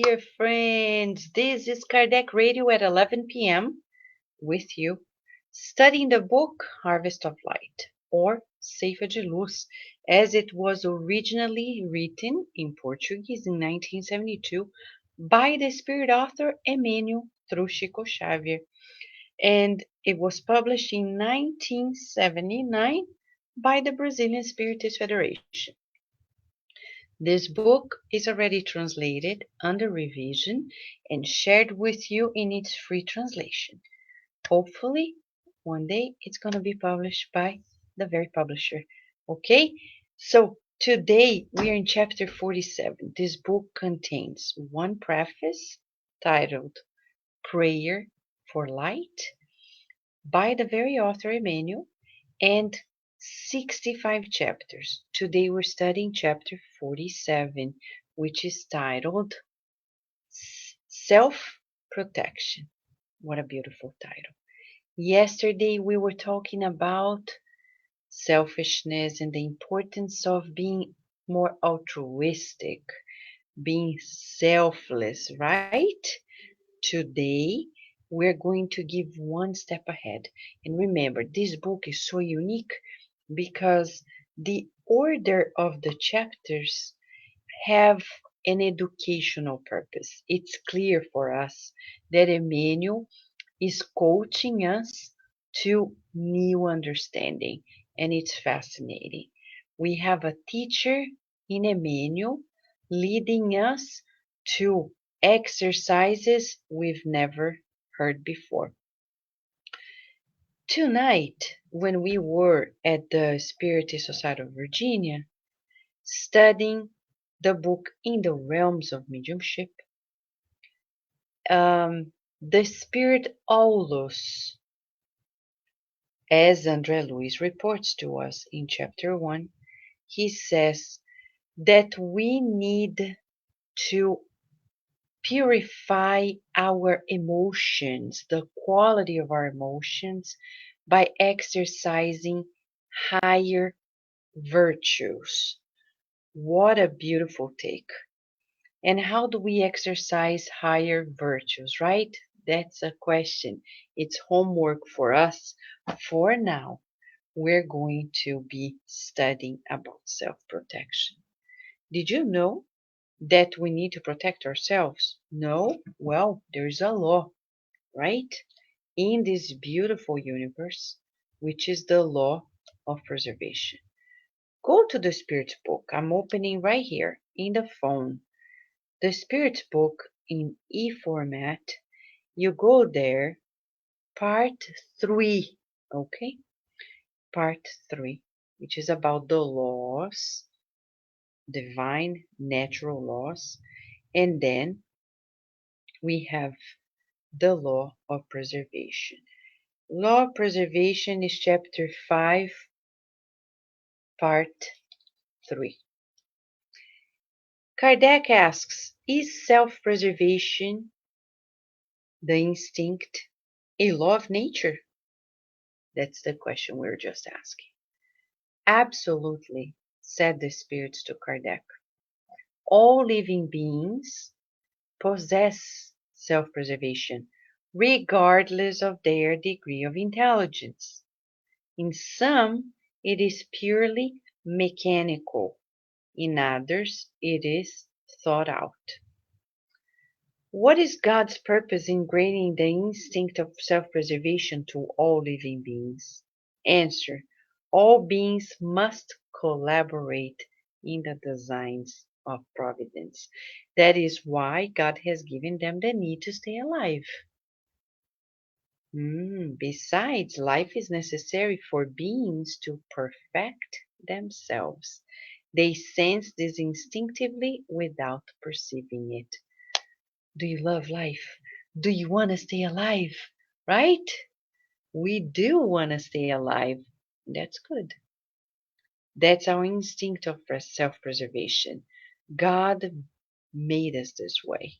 Dear friends, this is Kardec Radio at 11 p.m. with you, studying the book Harvest of Light, or Ceifa de Luz, as it was originally written in Portuguese in 1972 by the spirit author Emmanuel through Chico Xavier, and it was published in 1979 by the Brazilian Spiritist Federation. This book is already translated under revision and shared with you in its free translation. Hopefully, one day it's going to be published by the very publisher. Okay? So, today we are in chapter 47. This book contains one preface titled Prayer for Light by the very author Emmanuel and 65 chapters. Today we're studying chapter 47, which is titled Self-Protection. What a beautiful title. Yesterday we were talking about selfishness and the importance of being more altruistic, being selfless, right? Today we're going to give one step ahead. And remember, this book is so unique because the order of the chapters have an educational purpose. It's clear for us that Emmanuel is coaching us to new understanding, and it's fascinating. We have a teacher in Emmanuel leading us to exercises we've never heard before. Tonight, when we were at the Spiritist Society of Virginia, studying the book In the Realms of Mediumship, the Spirit Aulus, as André Luiz reports to us in chapter 1, he says that we need to purify our emotions, the quality of our emotions, by exercising higher virtues. What a beautiful take. And how do we exercise higher virtues, right? That's a question. It's homework for us. For now, we're going to be studying about self-protection. Did you know that we need to protect ourselves? No? Well, there's a law, right? In this beautiful universe, which is the law of preservation. Go to the Spirit's book. I'm opening right here in the phone. The Spirit's book in e-format. You go there, part 3, okay? Part 3, which is about the laws, divine natural laws, and then we have the law of preservation. Law of preservation is chapter 5, part 3. Kardec asks, is self-preservation, the instinct, a law of nature? That's the question we were just asking. Absolutely, said the spirits to Kardec. All living beings possess self-preservation, regardless of their degree of intelligence. In some, it is purely mechanical. In others, it is thought out. What is God's purpose in granting the instinct of self-preservation to all living beings? Answer: all beings must collaborate in the designs of providence. That is why God has given them the need to stay alive. Besides, life is necessary for beings to perfect themselves. They sense this instinctively without perceiving it. Do you love life? Do you want to stay alive? Right? We do want to stay alive. That's good. That's our instinct of self-preservation. God made us this way.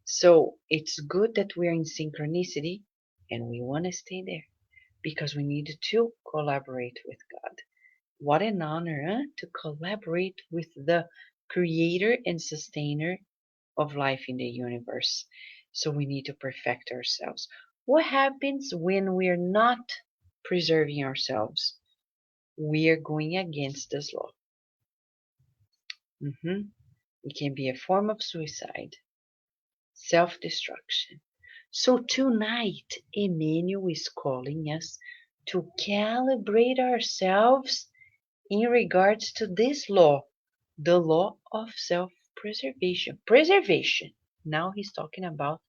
So it's good that we're in synchronicity and we want to stay there because we need to collaborate with God. What an honor to collaborate with the creator and sustainer of life in the universe. So we need to perfect ourselves. What happens when we're not preserving ourselves? We are going against this law. It can be a form of suicide, self-destruction. So tonight, Emmanuel is calling us to calibrate ourselves in regards to this law, the law of self-preservation. Preservation. Now he's talking about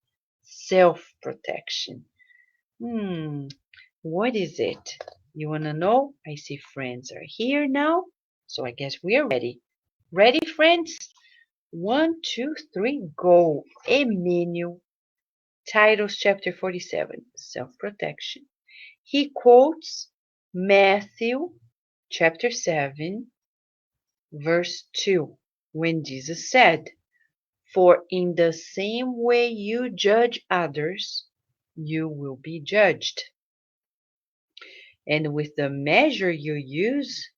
self-protection. What is it? You want to know? I see friends are here now, so I guess we are ready. Ready, friends? 1, 2, 3, go. Emmanuel, Titles chapter 47, self-protection. He quotes Matthew chapter 7, verse 2, when Jesus said, "For in the same way you judge others, you will be judged. And with the measure you use,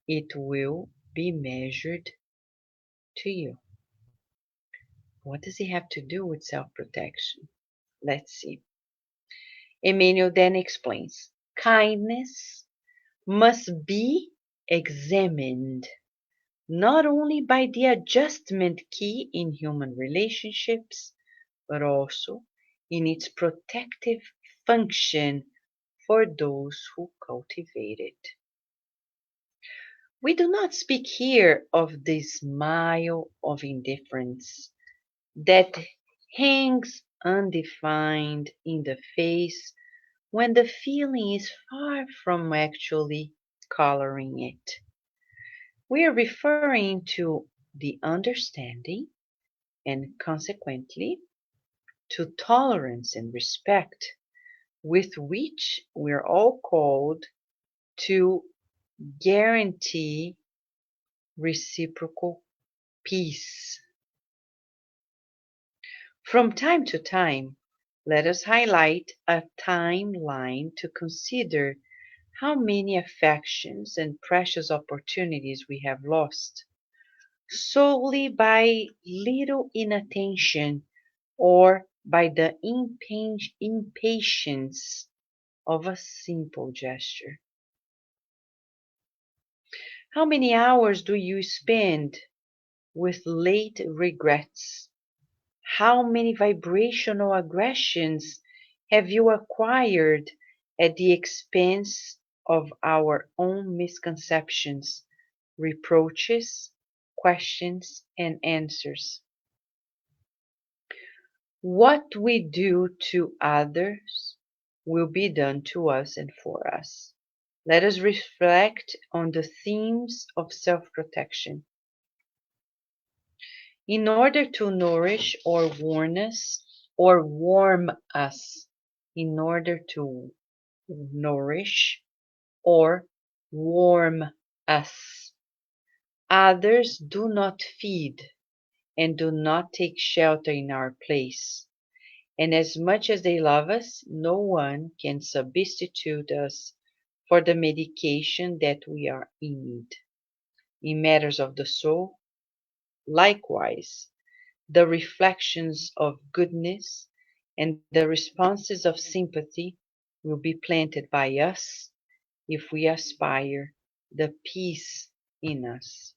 it will be measured to you." What does it have to do with self-protection? Let's see. Emmanuel then explains, kindness must be examined not only by the adjustment key in human relationships, but also in its protective function for those who cultivate it. We do not speak here of the smile of indifference that hangs undefined in the face when the feeling is far from actually coloring it. We are referring to the understanding and consequently to tolerance and respect with which we are all called to guarantee reciprocal peace. From time to time, let us highlight a timeline to consider how many affections and precious opportunities we have lost solely by little inattention or by the impatience of a simple gesture. How many hours do you spend with late regrets? How many vibrational aggressions have you acquired at the expense of our own misconceptions, reproaches, questions, and answers? What we do to others will be done to us and for us. Let us reflect on the themes of self-protection. In order to nourish or warm us, in order to nourish or warm us. Others do not feed and do not take shelter in our place. And as much as they love us, no one can substitute us for the medication that we are in need. In matters of the soul, likewise, the reflections of goodness and the responses of sympathy will be planted by us if we aspire the peace in us.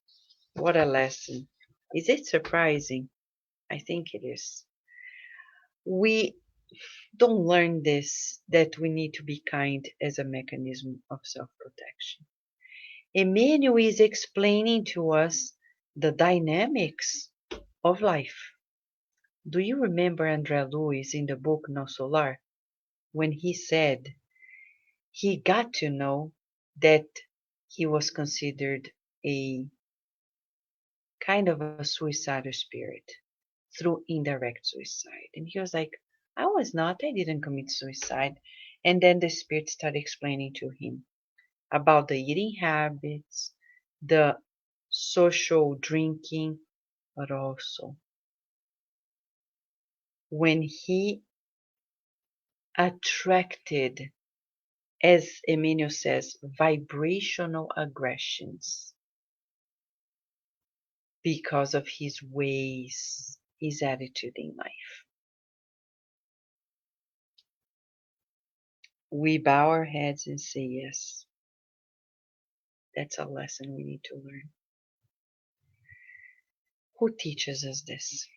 What a lesson. Is it surprising? I think it is. We don't learn this, that we need to be kind as a mechanism of self-protection. Emmanuel is explaining to us the dynamics of life. Do you remember André Luiz in the book No Solar, when he said he got to know that he was considered a kind of a suicidal spirit through indirect suicide? And he was like, I was not, I didn't commit suicide. And then the spirit started explaining to him about the eating habits, the social drinking, but also when he attracted, as Emmanuel says, vibrational aggressions because of his ways, his attitude in life. We bow our heads and say yes. That's a lesson we need to learn. Who teaches us this?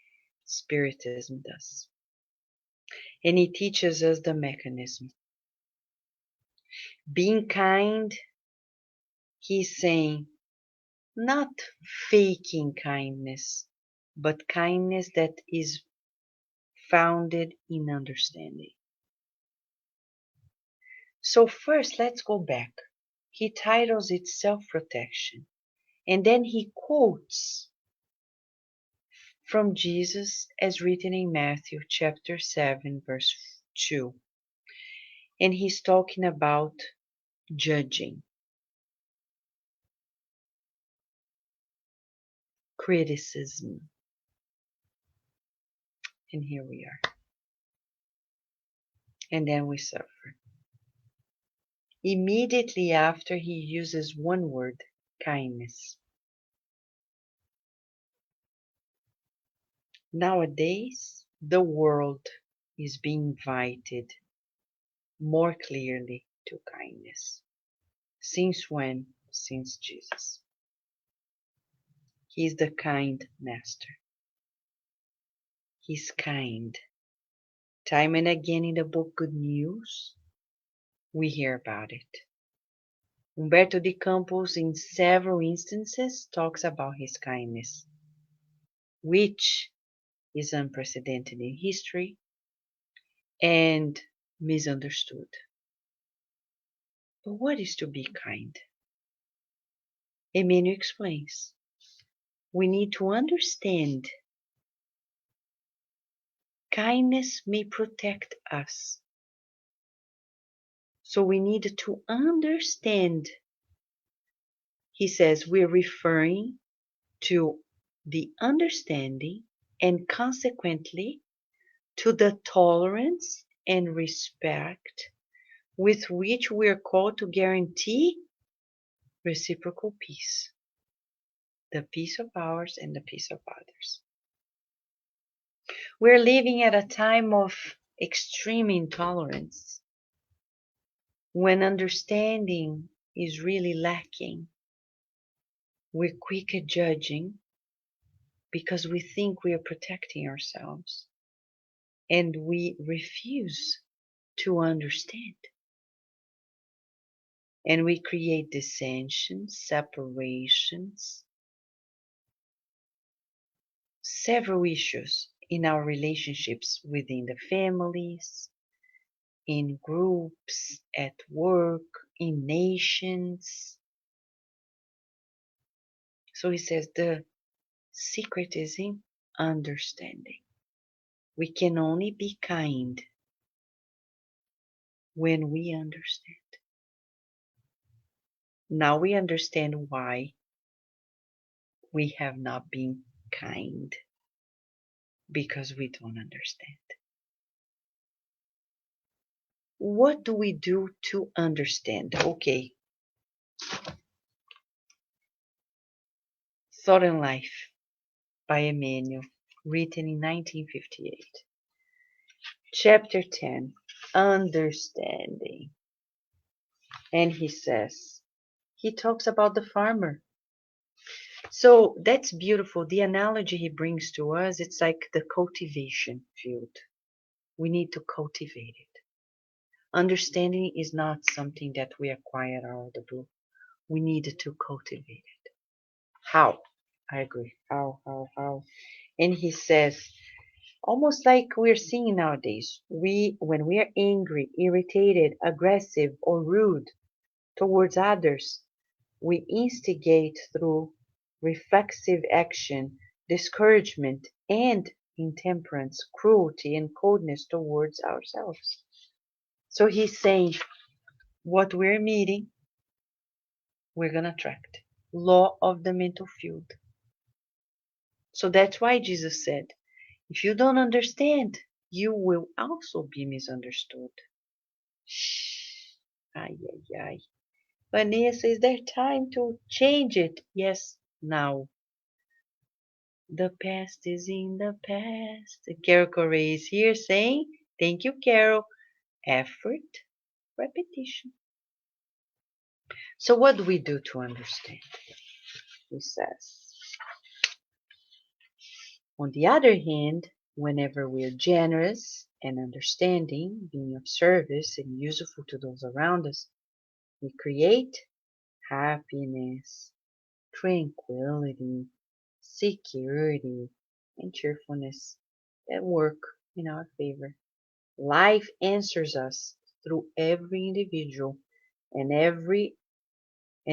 Spiritism does. And he teaches us the mechanism. Being kind, he's saying, not faking kindness, but kindness that is founded in understanding. So first, let's go back. He titles it self-protection. And then he quotes from Jesus as written in Matthew chapter 7, verse 2. And he's talking about judging, criticism. And here we are. And then we suffer. Immediately after, he uses one word, kindness. Nowadays, the world is being invited more clearly to kindness. Since when? Since Jesus. He is the kind master. He's kind. Time and again in the book Good News, we hear about it. Humberto de Campos, in several instances, talks about his kindness, which is unprecedented in history and misunderstood. But what is to be kind? Emmanuel explains. We need to understand kindness may protect us. So we need to understand. He says we're referring to the understanding and consequently to the tolerance and respect with which we are called to guarantee reciprocal peace, the peace of ours and the peace of others. We're living at a time of extreme intolerance when understanding is really lacking. We're quick at judging because we think we are protecting ourselves and we refuse to understand. And we create dissensions, separations, several issues in our relationships within the families, in groups, at work, in nations. So he says the secret is in understanding. We can only be kind when we understand. Now we understand why we have not been kind, because we don't understand. What do we do to understand? Okay. Thought and Life by Emmanuel, written in 1958. Chapter 10, Understanding. And he talks about the farmer. So that's beautiful. The analogy he brings to us, it's like the cultivation field. We need to cultivate it. Understanding is not something that we acquire out of the blue. We need to cultivate it. How? I agree. How? And he says, almost like we're seeing nowadays, when we are angry, irritated, aggressive, or rude towards others, we instigate through reflexive action, discouragement, and intemperance, cruelty, and coldness towards ourselves. So he's saying, what we're meeting, we're going to attract. Law of the mental field. So that's why Jesus said, if you don't understand, you will also be misunderstood. Shh. Ay, ay, ay. Vanessa, is there time to change it? Yes, now. The past is in the past. Carol Correa is here saying, thank you, Carol. Effort, repetition. So what do we do to understand? He says, on the other hand, whenever we are generous and understanding, being of service and useful to those around us, we create happiness, tranquility, security, and cheerfulness that work in our favor. Life answers us through every individual and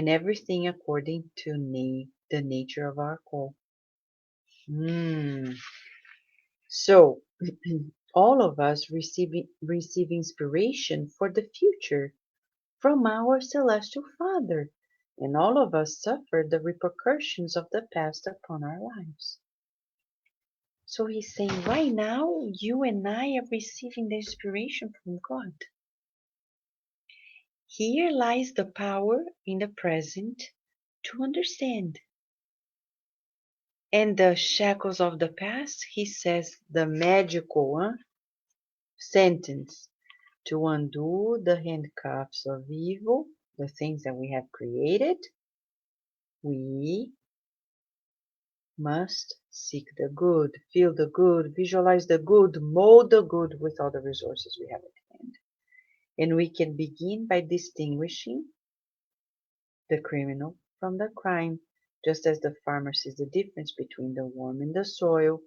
everything according to the nature of our call. So, all of us receive inspiration for the future from our celestial Father, and all of us suffer the repercussions of the past upon our lives. So he's saying right now, you and I are receiving the inspiration from God. Here lies the power in the present to understand. And the shackles of the past, he says the magical sentence, to undo the handcuffs of evil, the things that we have created, we must seek the good, feel the good, visualize the good, mold the good with all the resources we have at hand. And we can begin by distinguishing the criminal from the crime, just as the farmer sees the difference between the worm and the soil.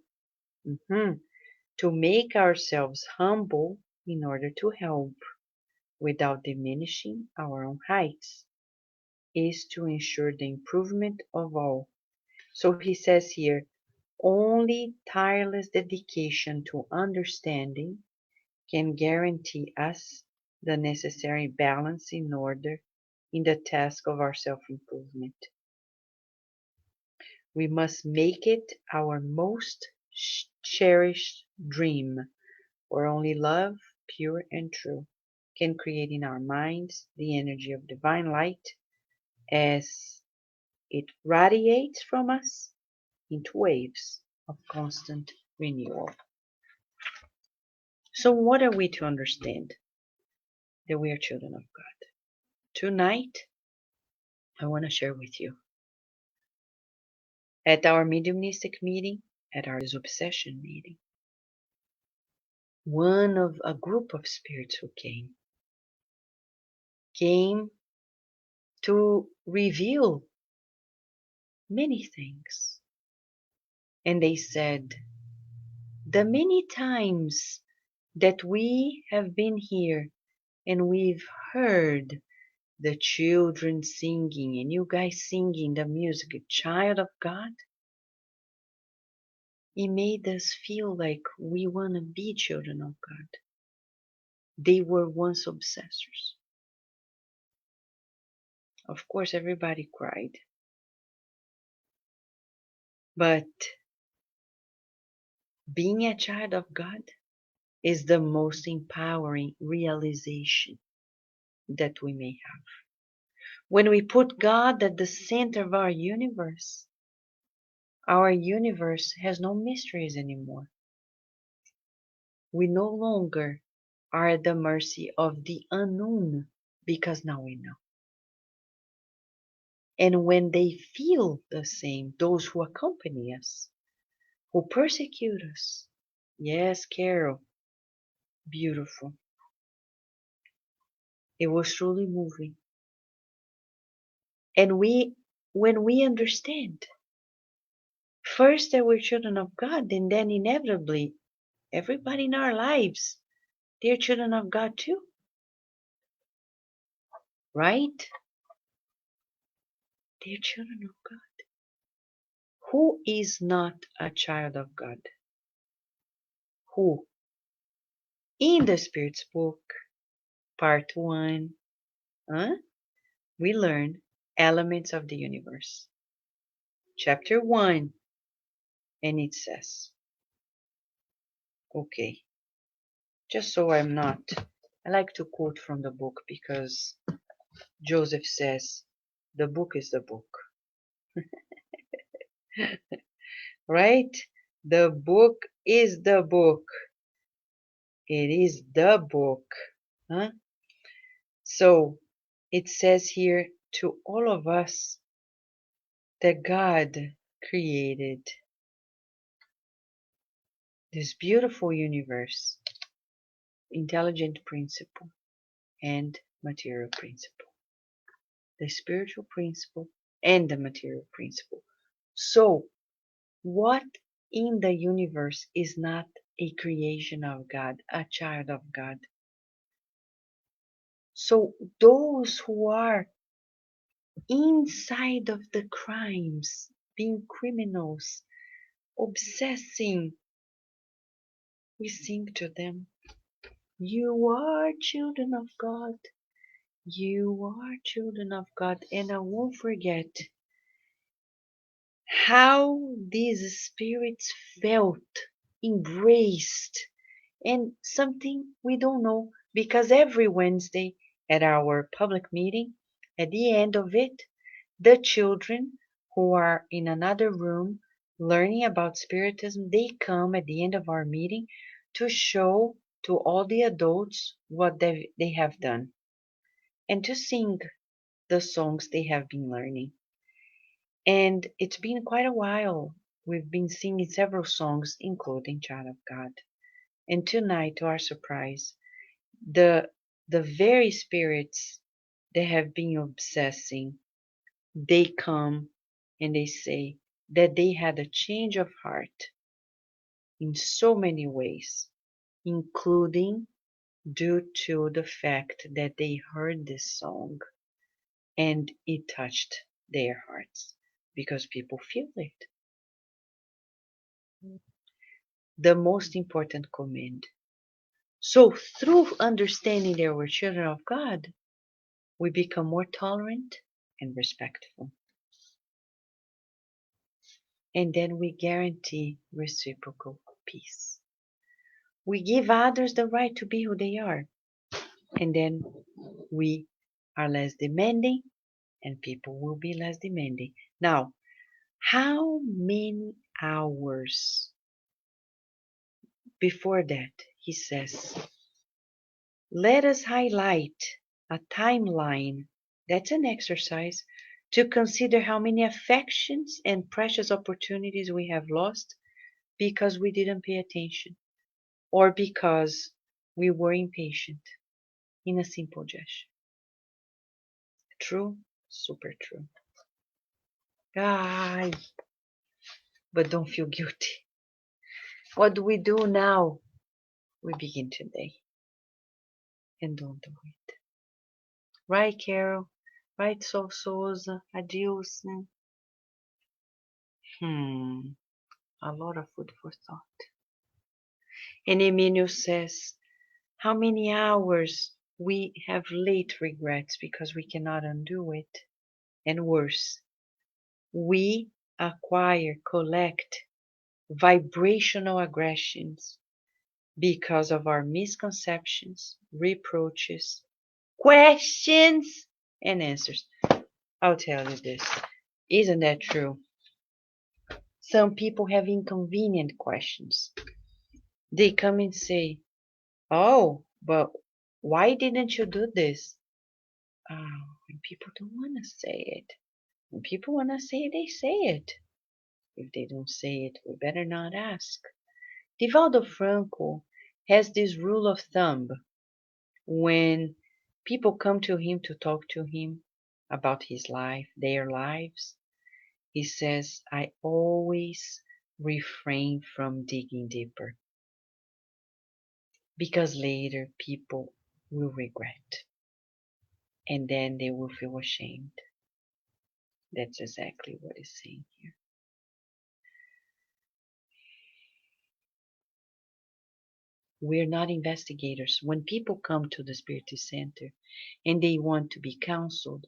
To make ourselves humble in order to help without diminishing our own heights is to ensure the improvement of all. So he says here, only tireless dedication to understanding can guarantee us the necessary balance in order in the task of our self-improvement. We must make it our most cherished dream, where only love, pure and true, can create in our minds the energy of divine light as it radiates from us into waves of constant renewal. So what are we to understand? That we are children of God. Tonight, I want to share with you. At our mediumistic meeting, at our obsession meeting, one of a group of spirits who came to reveal many things. And they said, the many times that we have been here and we've heard the children singing and you guys singing the music, Child of God, it made us feel like we want to be children of God. They were once obsessors. Of course, everybody cried. But being a child of God is the most empowering realization that we may have. When we put God at the center of our universe has no mysteries anymore. We no longer are at the mercy of the unknown because now we know. And when they feel the same, those who accompany us, who persecute us, yes, Carol, beautiful. It was truly moving. And when we understand, first that we're children of God, and then inevitably, everybody in our lives, they're children of God too. Right? They're children of God. Who is not a child of God? Who? In the Spirit's book, part 1, we learn elements of the universe. Chapter 1, and it says, okay, just so I'm not, I like to quote from the book because Joseph says, the book is the book. right? The book is the book. It is the book. Huh? So it says here to all of us that God created this beautiful universe, intelligent principle and material principle, the spiritual principle and the material principle. So, what in the universe is not a creation of God, a child of God? So, those who are inside of the crimes, being criminals, obsessing, we sing to them, you are children of God. You are children of God. And I won't forget how these spirits felt, embraced, and something we don't know because every Wednesday at our public meeting, at the end of it, the children who are in another room learning about spiritism, they come at the end of our meeting to show to all the adults what they have done and to sing the songs they have been learning. And it's been quite a while. We've been singing several songs, including Child of God. And tonight, to our surprise, the the very spirits that have been obsessing, they come and they say that they had a change of heart in so many ways, including due to the fact that they heard this song and it touched their hearts because people feel it. The most important command. So, through understanding that we're children of God, we become more tolerant and respectful. And then we guarantee reciprocal peace. We give others the right to be who they are. And then we are less demanding, and people will be less demanding. Now, how many hours before that, he says, let us highlight a timeline. That's an exercise to consider how many affections and precious opportunities we have lost because we didn't pay attention or because we were impatient in a simple gesture. True? Super true. Guys, but don't feel guilty. What do we do now? We begin today and don't do it. Right, Carol? Right, Sol Souza? Adilson? A lot of food for thought. And Emmanuel says, how many hours we have late regrets because we cannot undo it. And worse, we acquire, collect vibrational aggressions because of our misconceptions, reproaches, questions, and answers. I'll tell you this. Isn't that true? Some people have inconvenient questions. They come and say, oh, but why didn't you do this? When people don't want to say it. When people want to say it, they say it. If they don't say it, we better not ask. Divaldo Franco has this rule of thumb when people come to him to talk to him about his life, their lives. He says, I always refrain from digging deeper because later people will regret and then they will feel ashamed. That's exactly what he's saying here. We're not investigators. When people come to the Spiritist Center and they want to be counseled,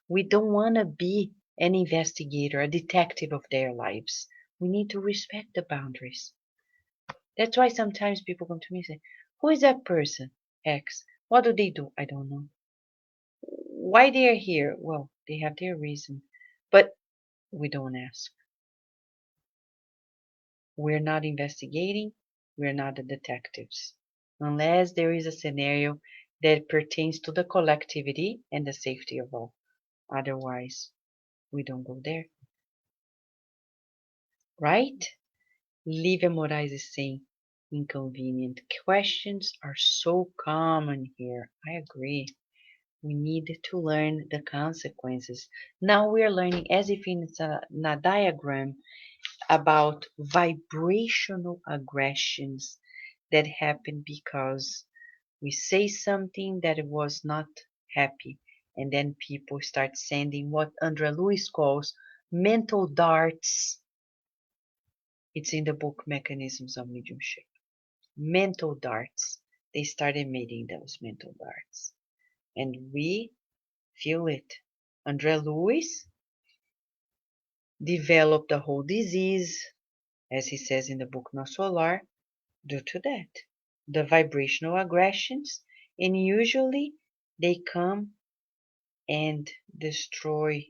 we don't want to be an investigator, a detective of their lives. We need to respect the boundaries. That's why sometimes people come to me and say, who is that person? X. What do they do? I don't know. Why they are here? Well, they have their reason. But we don't ask. We're not investigating, we're not the detectives. Unless there is a scenario that pertains to the collectivity and the safety of all. Otherwise, we don't go there. Right? Lívia Moraes is saying, inconvenient questions are so common here. I agree. We need to learn the consequences. Now we are learning as if in a diagram about vibrational aggressions that happen because we say something that was not happy, and then people start sending what Andrea Luiz calls mental darts. It's in the book Mechanisms of Mediumship. Mental darts. They start emitting those mental darts. And we feel it. Andrea Luiz developed a whole disease, as he says in the book No Solar, due to that. The vibrational aggressions, and usually they come and destroy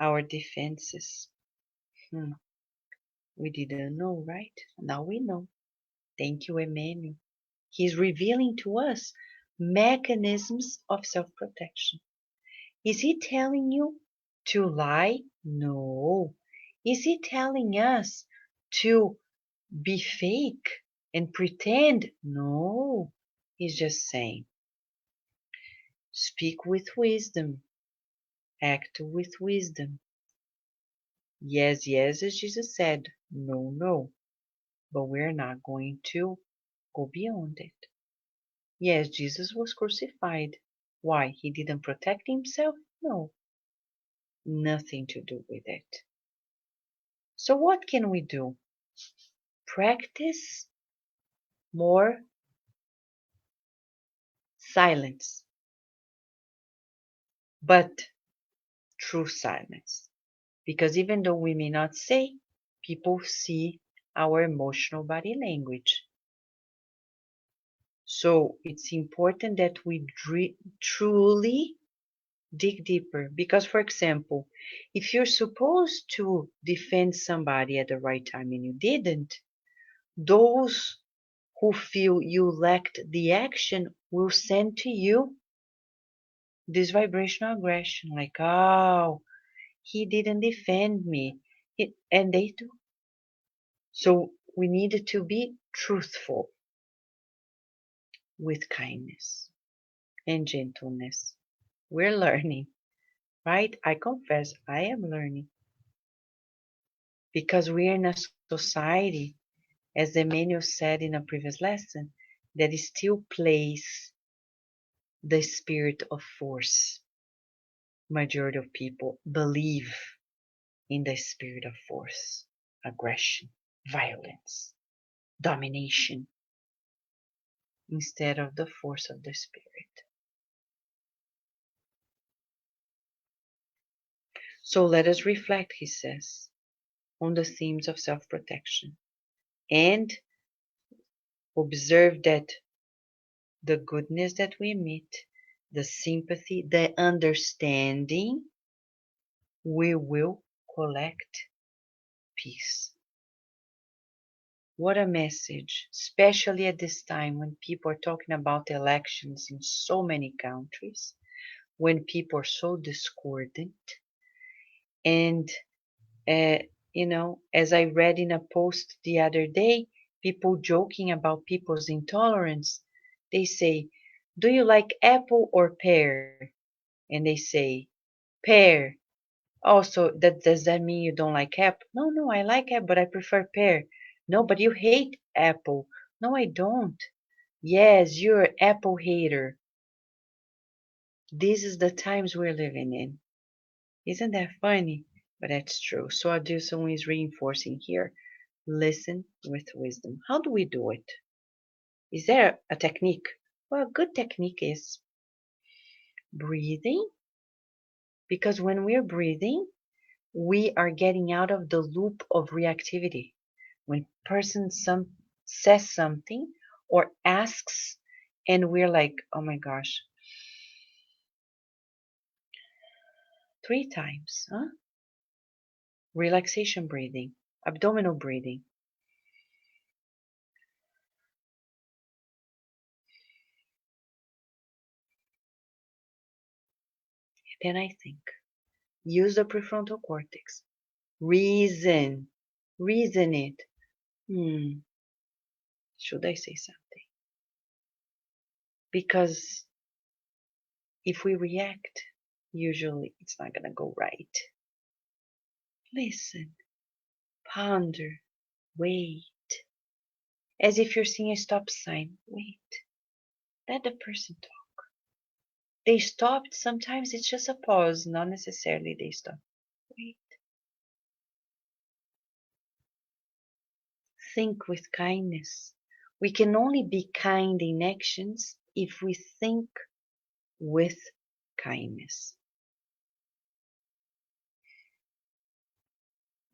our defenses. We didn't know, right? Now we know. Thank you, Emmanuel. He's revealing to us mechanisms of self-protection. Is he telling you to lie? No. Is he telling us to be fake and pretend? No. He's just saying, speak with wisdom, act with wisdom. Yes, yes, as Jesus said, no, no. But we're not going to go beyond it. Yes, Jesus was crucified. Why? He didn't protect himself? No. Nothing to do with it. So what can we do? Practice more silence, but true silence. Because even though we may not say, people see our emotional body language. So it's important that we truly dig deeper. Because, for example, if you're supposed to defend somebody at the right time and you didn't, those who feel you lacked the action will send to you this vibrational aggression, like, oh, he didn't defend me. And they do. So we need to be truthful with kindness and gentleness. We're learning, right? I confess I am learning because we're in a society, as Emmanuel said in a previous lesson, that still plays the spirit of force. Majority of people believe in the spirit of force, aggression, violence, domination, instead of the force of the spirit. So let us reflect, he says, on the themes of self-protection and observe that the goodness that we meet, the sympathy, the understanding, we will collect peace. What a message, especially at this time when people are talking about elections in so many countries, when people are so discordant. And, as I read in a post the other day, people joking about people's intolerance, they say, do you like apple or pear? And they say, pear. Oh, so does that mean you don't like apple? No, no, I like apple, but I prefer pear. No, but you hate apple. No, I don't. Yes, you're an apple hater. This is the times we're living in. Isn't that funny? But that's true. So Adilson is reinforcing here. Listen with wisdom. How do we do it? Is there a technique? Well, a good technique is breathing, because when we're breathing, we are getting out of the loop of reactivity. When person says something or asks, and we're like, oh my gosh, 3 times, huh? Relaxation breathing, abdominal breathing. Then I think. Use the prefrontal cortex. Reason. Reason it. Should I say something? Because if we react, usually it's not going to go right. Listen, ponder, wait. As if you're seeing a stop sign. Wait. Let the person talk. They stopped. Sometimes it's just a pause, not necessarily they stop. Wait. Think with kindness. We can only be kind in actions if we think with kindness.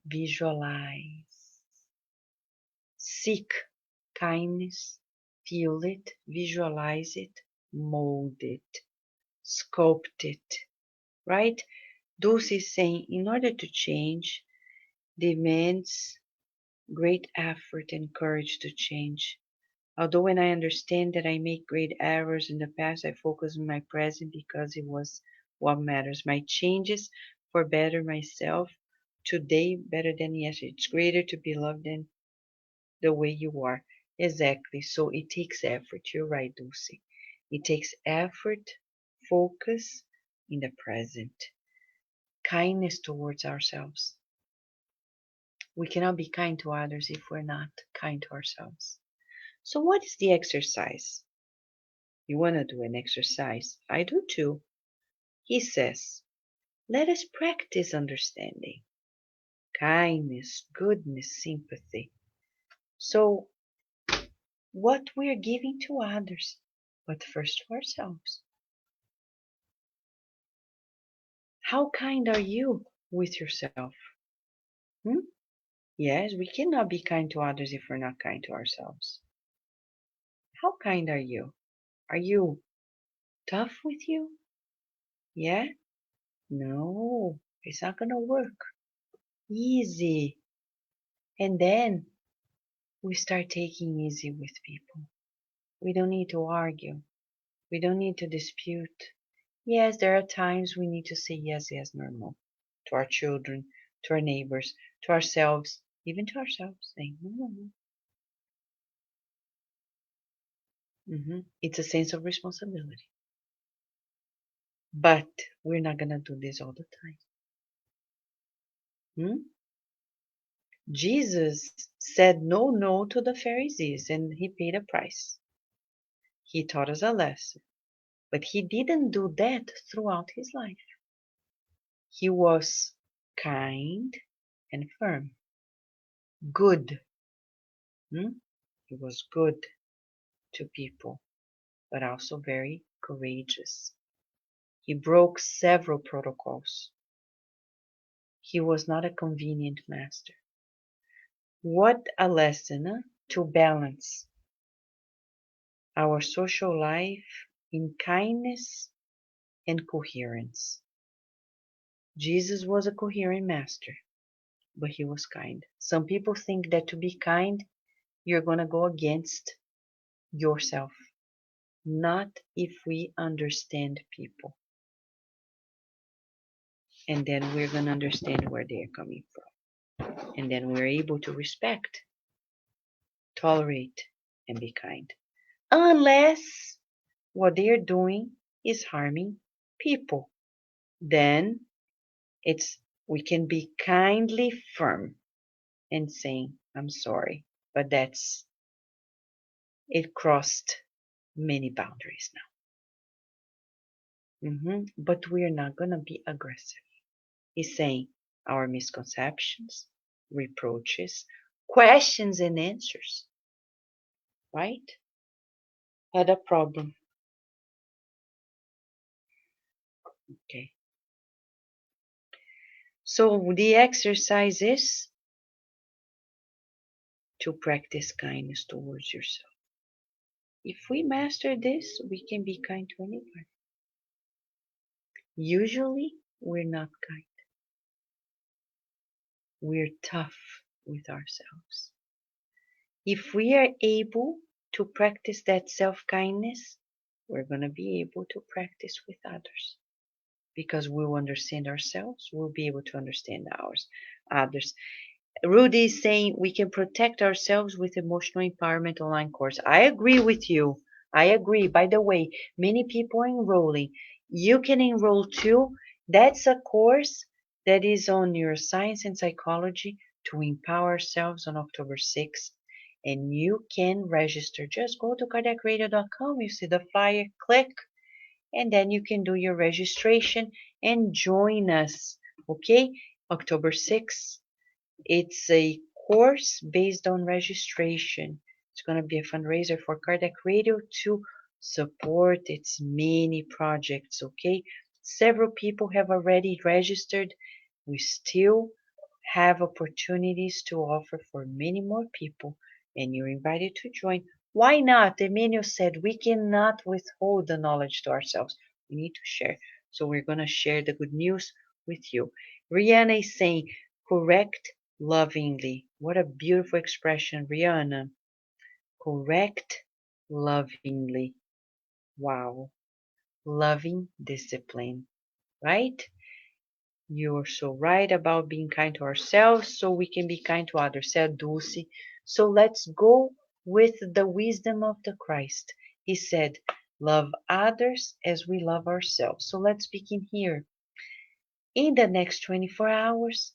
Visualize. Seek kindness. Feel it. Visualize it. Mold it. Sculpt it. Right? Dulce is saying, in order to change, demands great effort and courage to change. Although when I understand that I make great errors in the past, I focus on my present because it was what matters. My changes for better myself today better than yesterday. It's greater to be loved than the way you are. Exactly. So it takes effort. You're right, Dulce. It takes effort, focus in the present, kindness towards ourselves. We cannot be kind to others if we're not kind to ourselves. So what is the exercise? You want to do an exercise? I do too. He says, let us practice understanding, kindness, goodness, sympathy. So what we're giving to others, but first to ourselves. How kind are you with yourself? Yes, we cannot be kind to others if we're not kind to ourselves. How kind are you? Are you tough with you? Yeah? No, it's not gonna work. Easy. And then we start taking easy with people. We don't need to argue. We don't need to dispute. Yes, there are times we need to say yes, yes, normal. To our children, to our neighbors, to ourselves, even to ourselves. Saying no, no, no. It's a sense of responsibility. But we're not gonna do this all the time. Jesus said no to the Pharisees and he paid a price. He taught us a lesson. But he didn't do that throughout his life. He was kind and firm. Good. He was good to people, but also very courageous. He broke several protocols. He was not a convenient master. What a lesson to balance our social life in kindness and coherence. Jesus was a coherent master, but he was kind. Some people think that to be kind, you're going to go against yourself. Not if we understand people. And then we're going to understand where they're coming from. And then we're able to respect, tolerate, and be kind. Unless what they're doing is harming people. Then we can be kindly firm and saying, I'm sorry, but it crossed many boundaries now. But we're not going to be aggressive. He's saying our misconceptions, reproaches, questions and answers, right? Had a problem. Okay. So the exercise is to practice kindness towards yourself. If we master this, we can be kind to anybody. Usually, we're not kind. We're tough with ourselves. If we are able to practice that self-kindness, we're going to be able to practice with others. because we'll understand ourselves, we'll be able to understand others. Rudy is saying we can protect ourselves with emotional empowerment online course. I agree with you. I agree. By the way, many people are enrolling. You can enroll too. That's a course that is on neuroscience and psychology to empower ourselves on October 6th. And you can register. Just go to cardiacradio.com. You see the flyer, click, and then you can do your registration and join us. Okay? October 6th. It's a course based on registration. It's going to be a fundraiser for Cardiac Radio to support its many projects, okay? Several people have already registered. We still have opportunities to offer for many more people, and you're invited to join. Why not? Emmanuel said we cannot withhold the knowledge to ourselves. We need to share. So we're going to share the good news with you. Rihanna is saying, correct lovingly. What a beautiful expression, Rihanna. Correct lovingly. Wow. Loving discipline, right? You're so right about being kind to ourselves so we can be kind to others, said Dulce. So let's go with the wisdom of the Christ. He said, love others as we love ourselves. So let's begin here. In the next 24 hours,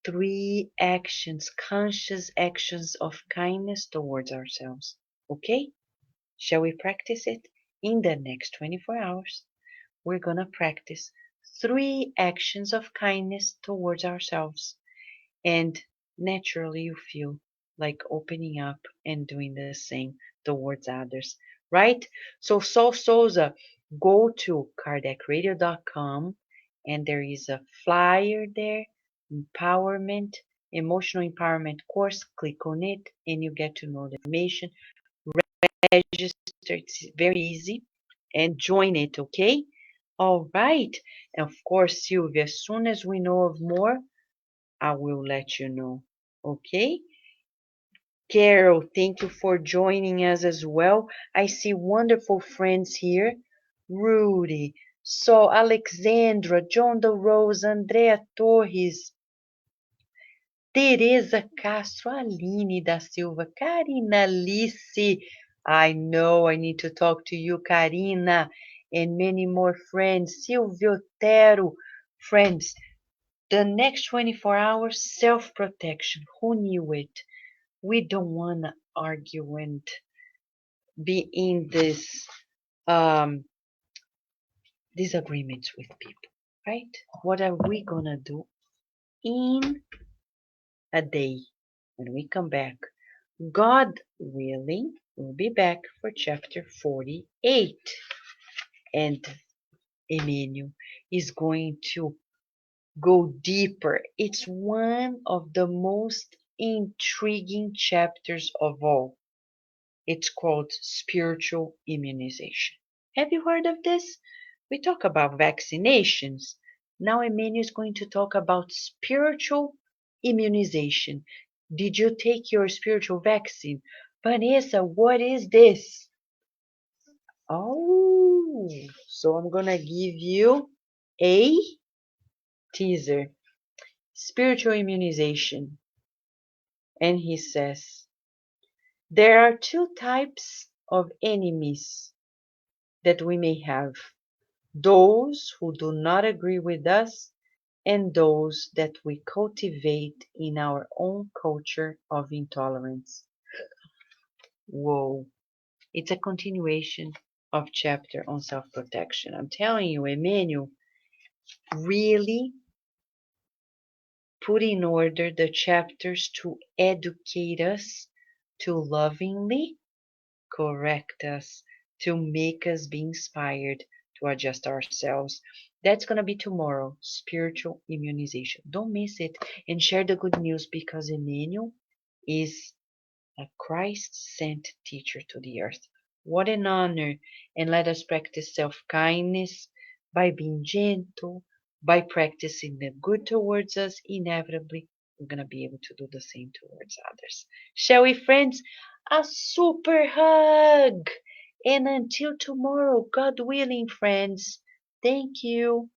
3 actions, conscious actions of kindness towards ourselves. Okay? Shall we practice it? In the next 24 hours, we're going to practice 3 actions of kindness towards ourselves. And naturally, you feel like opening up and doing the same towards others, right? So, Sol Souza, go to cardiacradio.com and there is a flyer there, empowerment, emotional empowerment course. Click on it and you get to know the information. Register, it's very easy, and join it, okay? All right. And of course, Sylvia, as soon as we know of more, I will let you know. Okay? Carol, thank you for joining us as well. I see wonderful friends here. Rudy, so Alexandra, John da Rose, Andrea Torres, Tereza Castro, Aline da Silva, Karina Alice. I know I need to talk to you, Karina, and many more friends. Silvio Tero, friends. The next 24 hours, self-protection. Who knew it? We don't want to argue and be in this um, disagreements with people, right? What are we going to do in a day when we come back? God willing, we'll be back for chapter 48. And Emmanuel is going to go deeper. It's one of the most intriguing chapters of all. It's called spiritual immunization. Have you heard of this? We talk about vaccinations. Now Emmanuel is going to talk about spiritual immunization. Did you take your spiritual vaccine? Vanessa, what is this? Oh, so I'm going to give you a teaser. Spiritual immunization. And he says, there are 2 types of enemies that we may have. Those who do not agree with us and those that we cultivate in our own culture of intolerance. Whoa. It's a continuation of chapter on self-protection. I'm telling you, Emmanuel really put in order the chapters to educate us, to lovingly correct us, to make us be inspired to adjust ourselves. That's going to be tomorrow, spiritual immunization. Don't miss it and share the good news because Emmanuel is a Christ-sent teacher to the earth. What an honor. And let us practice self-kindness by being gentle, by practicing the good towards us. Inevitably, we're going to be able to do the same towards others. Shall we, friends? A super hug. And until tomorrow, God willing, friends. Thank you.